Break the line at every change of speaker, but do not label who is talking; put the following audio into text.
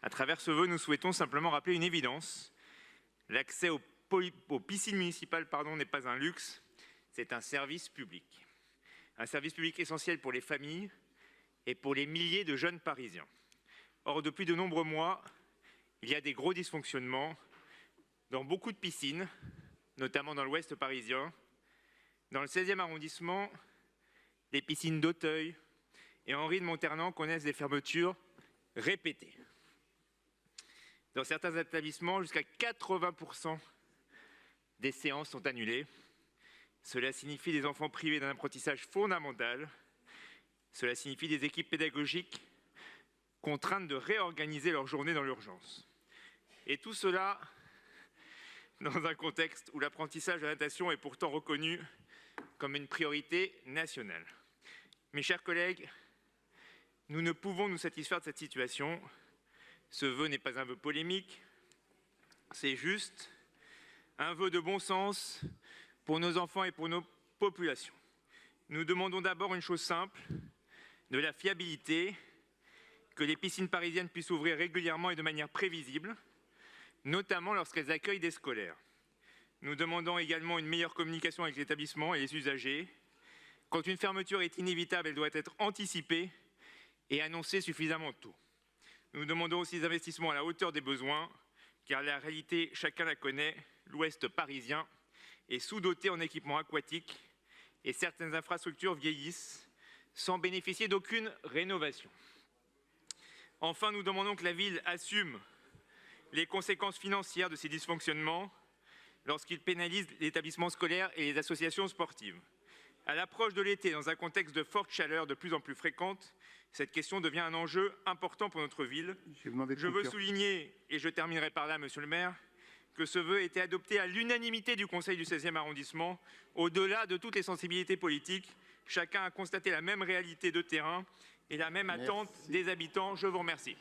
À travers ce vœu, nous souhaitons simplement rappeler une évidence. L'accès aux piscines municipales n'est pas un luxe, c'est un service public. Un service public essentiel pour les familles et pour les milliers de jeunes Parisiens. Or, depuis de nombreux mois, il y a des gros dysfonctionnements dans beaucoup de piscines, notamment dans l'ouest parisien. Dans le 16e arrondissement, les piscines d'Auteuil et Henri de Monternan connaissent des fermetures répétées. Dans certains établissements, jusqu'à 80% des séances sont annulées. Cela signifie des enfants privés d'un apprentissage fondamental. Cela signifie des équipes pédagogiques contraintes de réorganiser leur journée dans l'urgence. Et tout cela dans un contexte où l'apprentissage de la natation est pourtant reconnu comme une priorité nationale. Mes chers collègues, nous ne pouvons nous satisfaire de cette situation. Ce vœu n'est pas un vœu polémique, c'est juste un vœu de bon sens pour nos enfants et pour nos populations. Nous demandons d'abord une chose simple, de la fiabilité, que les piscines parisiennes puissent ouvrir régulièrement et de manière prévisible, notamment lorsqu'elles accueillent des scolaires. Nous demandons également une meilleure communication avec l'établissement et les usagers. Quand une fermeture est inévitable, elle doit être anticipée et annoncée suffisamment tôt. Nous demandons aussi des investissements à la hauteur des besoins, car la réalité, chacun la connaît, l'ouest parisien est sous-doté en équipements aquatiques et certaines infrastructures vieillissent sans bénéficier d'aucune rénovation. Enfin, nous demandons que la ville assume les conséquences financières de ces dysfonctionnements lorsqu'ils pénalisent l'établissement scolaire et les associations sportives. À l'approche de l'été, dans un contexte de forte chaleur de plus en plus fréquente, cette question devient un enjeu important pour notre ville. Je veux souligner, et je terminerai par là, Monsieur le maire, que ce vœu a été adopté à l'unanimité du Conseil du 16e arrondissement, au-delà de toutes les sensibilités politiques. Chacun a constaté la même réalité de terrain et la même attente des habitants. Je vous remercie.